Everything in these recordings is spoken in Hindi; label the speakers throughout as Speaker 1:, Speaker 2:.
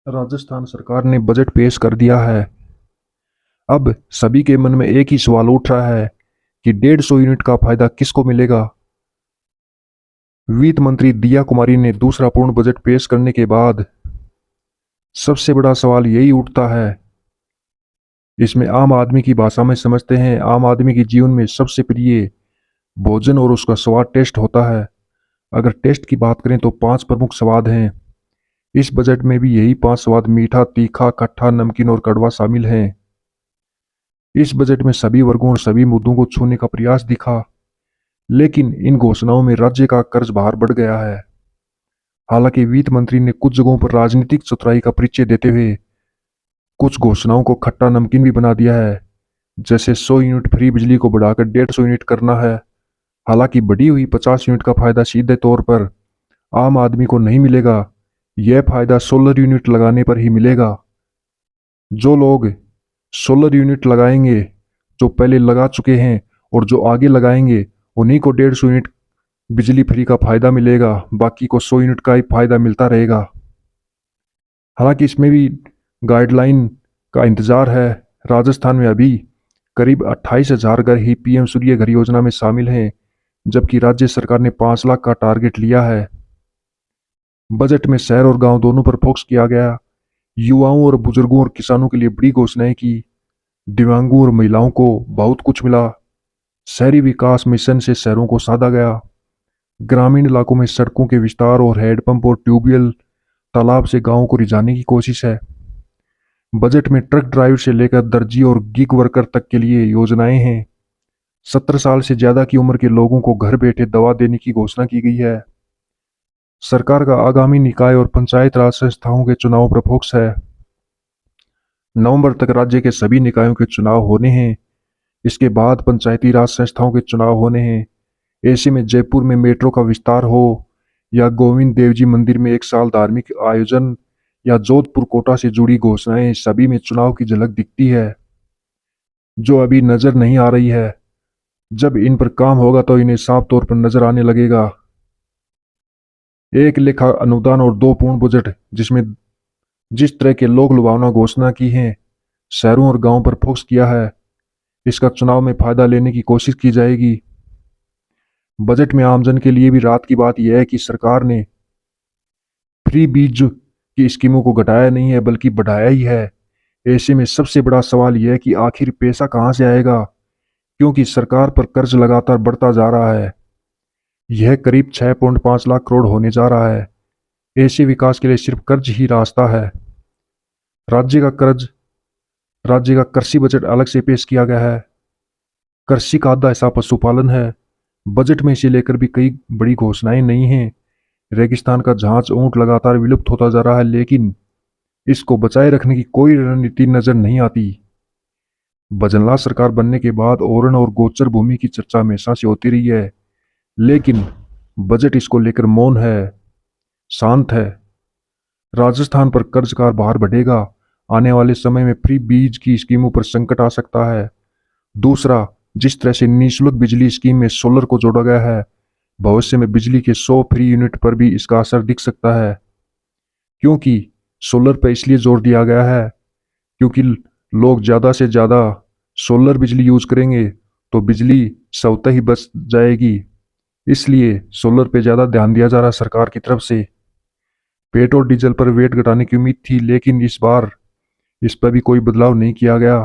Speaker 1: राजस्थान सरकार ने बजट पेश कर दिया है। अब सभी के मन में एक ही सवाल उठ रहा है कि 150 यूनिट का फायदा किसको मिलेगा। वित्त मंत्री दिया कुमारी ने दूसरा पूर्ण बजट पेश करने के बाद सबसे बड़ा सवाल यही उठता है। इसमें आम आदमी की भाषा में समझते हैं, आम आदमी के जीवन में सबसे प्रिय भोजन और उसका स्वाद टेस्ट होता है। अगर टेस्ट की बात करें तो 5 प्रमुख स्वाद हैं। इस बजट में भी यही 5 स्वाद मीठा, तीखा, खट्टा, नमकीन और कड़वा शामिल हैं। इस बजट में सभी वर्गों और सभी मुद्दों को छूने का प्रयास दिखा, लेकिन इन घोषणाओं में राज्य का कर्ज भार बढ़ गया है। हालांकि वित्त मंत्री ने कुछ जगहों पर राजनीतिक चतुराई का परिचय देते हुए कुछ घोषणाओं को खट्टा नमकीन भी बना दिया है, जैसे 100 यूनिट फ्री बिजली को बढ़ाकर 150 यूनिट करना है। हालांकि बढ़ी हुई 50 यूनिट का फायदा सीधे तौर पर आम आदमी को नहीं मिलेगा। यह फायदा सोलर यूनिट लगाने पर ही मिलेगा। जो लोग सोलर यूनिट लगाएंगे, जो पहले लगा चुके हैं और जो आगे लगाएंगे, उन्हीं को 150 यूनिट बिजली फ्री का फायदा मिलेगा, बाकी को 100 यूनिट का ही फायदा मिलता रहेगा। हालांकि इसमें भी गाइडलाइन का इंतजार है। राजस्थान में अभी करीब 28,000 घर ही पीएम सूर्य घर योजना में शामिल हैं, जबकि राज्य सरकार ने 5 लाख का टारगेट लिया है। बजट में शहर और गांव दोनों पर फोकस किया गया। युवाओं और बुजुर्गों और किसानों के लिए बड़ी घोषणाएं की। दिव्यांगों और महिलाओं को बहुत कुछ मिला। शहरी विकास मिशन से शहरों को साधा गया। ग्रामीण इलाकों में सड़कों के विस्तार और हैंडपंप और ट्यूबवेल तालाब से गांवों को रिझाने की कोशिश है। बजट में ट्रक ड्राइवर से लेकर दर्जी और गिग वर्कर तक के लिए योजनाएं हैं। 70 साल से ज्यादा की उम्र के लोगों को घर बैठे दवा देने की घोषणा की गई है। सरकार का आगामी निकाय और पंचायत राज संस्थाओं के चुनाव पर फोकस है। नवंबर तक राज्य के सभी निकायों के चुनाव होने हैं। इसके बाद पंचायती राज संस्थाओं के चुनाव होने हैं। ऐसे में जयपुर में मेट्रो का विस्तार हो, या गोविंद देव जी मंदिर में एक साल धार्मिक आयोजन, या जोधपुर कोटा से जुड़ी घोषणाएं, सभी में चुनाव की झलक दिखती है, जो अभी नजर नहीं आ रही है। जब इन पर काम होगा तो इन्हें साफ तौर पर नजर आने लगेगा। एक लेखा अनुदान और 2 पूर्ण बजट, जिसमें जिस तरह के लोक लुभावना घोषणा की है, शहरों और गांवों पर फोकस किया है, इसका चुनाव में फायदा लेने की कोशिश की जाएगी। बजट में आमजन के लिए भी राहत की बात यह है कि सरकार ने फ्री बीज की स्कीमों को घटाया नहीं है, बल्कि बढ़ाया ही है। ऐसे में सबसे बड़ा सवाल यह है कि आखिर पैसा कहां से आएगा, क्योंकि सरकार पर कर्ज लगातार बढ़ता जा रहा है। यह करीब 6.5 लाख करोड़ होने जा रहा है। ऐसे विकास के लिए सिर्फ कर्ज ही रास्ता है। राज्य का कर्ज राज्य का कृषि बजट अलग से पेश किया गया है। कृषि का आधा हिस्सा पशुपालन है। बजट में इसे लेकर भी कई बड़ी घोषणाएं नहीं हैं। रेगिस्तान का जहाज ऊंट लगातार विलुप्त होता जा रहा है, लेकिन इसको बचाए रखने की कोई रणनीति नजर नहीं आती। भजनलाल सरकार बनने के बाद ओरण और गोचर भूमि की चर्चा हमेशा से होती रही है, लेकिन बजट इसको लेकर मौन है, शांत है। राजस्थान पर कर्ज का भार बढ़ेगा। आने वाले समय में फ्री बीज की स्कीमों पर संकट आ सकता है। दूसरा, जिस तरह से निःशुल्क बिजली स्कीम में सोलर को जोड़ा गया है, भविष्य में बिजली के 100 फ्री यूनिट पर भी इसका असर दिख सकता है। क्योंकि सोलर पर इसलिए जोर दिया गया है क्योंकि लोग ज़्यादा से ज़्यादा सोलर बिजली यूज करेंगे तो बिजली स्वतः ही बच जाएगी। इसलिए सोलर पे ज़्यादा ध्यान दिया जा रहा है सरकार की तरफ से। पेट्रोल डीजल पर वेट घटाने की उम्मीद थी, लेकिन इस बार इस पर भी कोई बदलाव नहीं किया गया।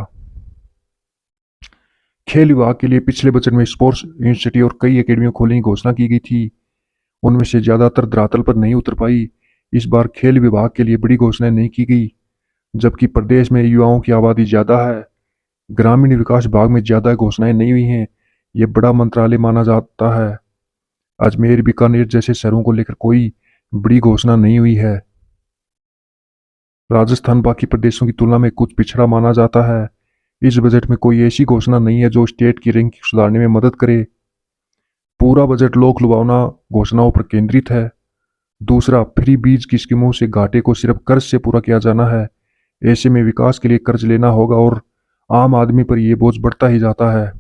Speaker 1: खेल विभाग के लिए पिछले बजट में स्पोर्ट्स यूनिवर्सिटी और कई एकेडमियों खोलने की घोषणा की गई थी। उनमें से ज्यादातर धरातल पर नहीं उतर पाई। इस बार खेल विभाग के लिए बड़ी घोषणाएं नहीं की गई, जबकि प्रदेश में युवाओं की आबादी ज्यादा है। ग्रामीण विकास विभाग में ज्यादा घोषणाएं नहीं हुई हैं। यह बड़ा मंत्रालय माना जाता है। अजमेर, बीकानेर जैसे शहरों को लेकर कोई बड़ी घोषणा नहीं हुई है। राजस्थान बाकी प्रदेशों की तुलना में कुछ पिछड़ा माना जाता है। इस बजट में कोई ऐसी घोषणा नहीं है जो स्टेट की रैंकिंग सुधारने में मदद करे। पूरा बजट लोक लुभावना घोषणाओं पर केंद्रित है। दूसरा, फ्री बीज की स्कीमों से घाटे को सिर्फ कर्ज से पूरा किया जाना है। ऐसे में विकास के लिए कर्ज लेना होगा और आम आदमी पर यह बोझ बढ़ता ही जाता है।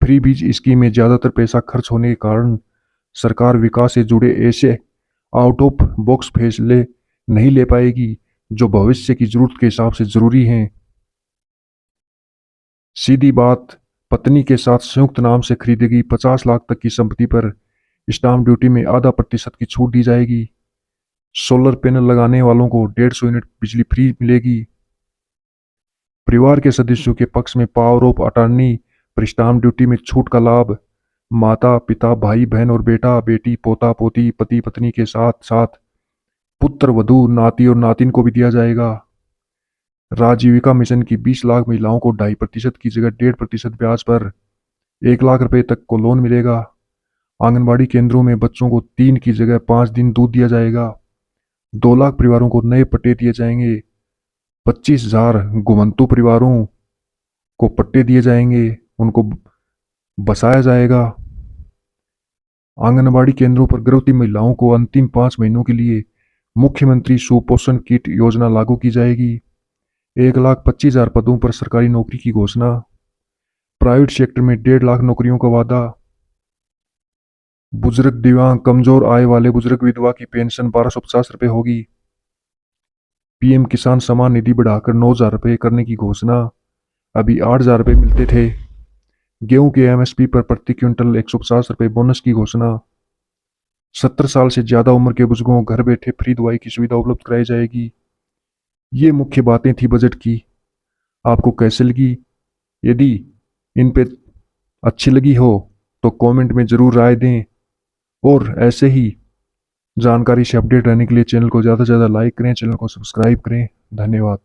Speaker 1: फ्री बीज स्कीम में ज्यादातर पैसा खर्च होने के कारण सरकार विकास से जुड़े ऐसे आउट ऑफ बॉक्स फैसले नहीं ले पाएगी जो भविष्य की जरूरत के हिसाब से जरूरी हैं। सीधी बात, पत्नी के साथ संयुक्त नाम से खरीदी गई 50 लाख तक की संपत्ति पर स्टाम्प ड्यूटी में आधा प्रतिशत की छूट दी जाएगी। सोलर पैनल लगाने वालों को 150 यूनिट बिजली फ्री मिलेगी। परिवार के सदस्यों के पक्ष में पावर ऑफ अटॉर्नी पर स्टाम्प ड्यूटी में छूट का लाभ माता पिता, भाई बहन और बेटा बेटी, पोता पोती, पति पत्नी के साथ साथ पुत्र वधू, नाती और नातिन को भी दिया जाएगा। राजीविका मिशन की 20 लाख महिलाओं को 2.5% की जगह 1.5% ब्याज पर 1 लाख रुपए तक को लोन मिलेगा। आंगनबाड़ी केंद्रों में बच्चों को 3 की जगह 5 दिन दूध दिया जाएगा। 2 लाख परिवारों को नए पट्टे दिए जाएंगे। 25,000 घुमंतु परिवारों को पट्टे दिए जाएंगे, उनको बसाया जाएगा। आंगनबाड़ी केंद्रों पर गर्भवती महिलाओं को अंतिम 5 महीनों के लिए मुख्यमंत्री सुपोषण किट योजना लागू की जाएगी। 1,25,000 पदों पर सरकारी नौकरी की घोषणा। प्राइवेट सेक्टर में 1.5 लाख नौकरियों का वादा। बुजुर्ग, दिव्यांग, कमजोर आय वाले बुजुर्ग विधवा की पेंशन 1,250 रुपये होगी। पीएम किसान सम्मान निधि बढ़ाकर 9,000 रुपये करने की घोषणा। अभी 8,000 रुपये मिलते थे। गेहूं के एमएसपी पर प्रति क्विंटल 150 रुपये बोनस की घोषणा। 70 साल से ज्यादा उम्र के बुजुर्गों को घर बैठे फ्री दवाई की सुविधा उपलब्ध कराई जाएगी। ये मुख्य बातें थी बजट की। आपको कैसे लगी? यदि इन पे अच्छी लगी हो तो कमेंट में जरूर राय दें, और ऐसे ही जानकारी से अपडेट रहने के लिए चैनल को ज़्यादा से ज़्यादा लाइक करें, चैनल को सब्सक्राइब करें। धन्यवाद।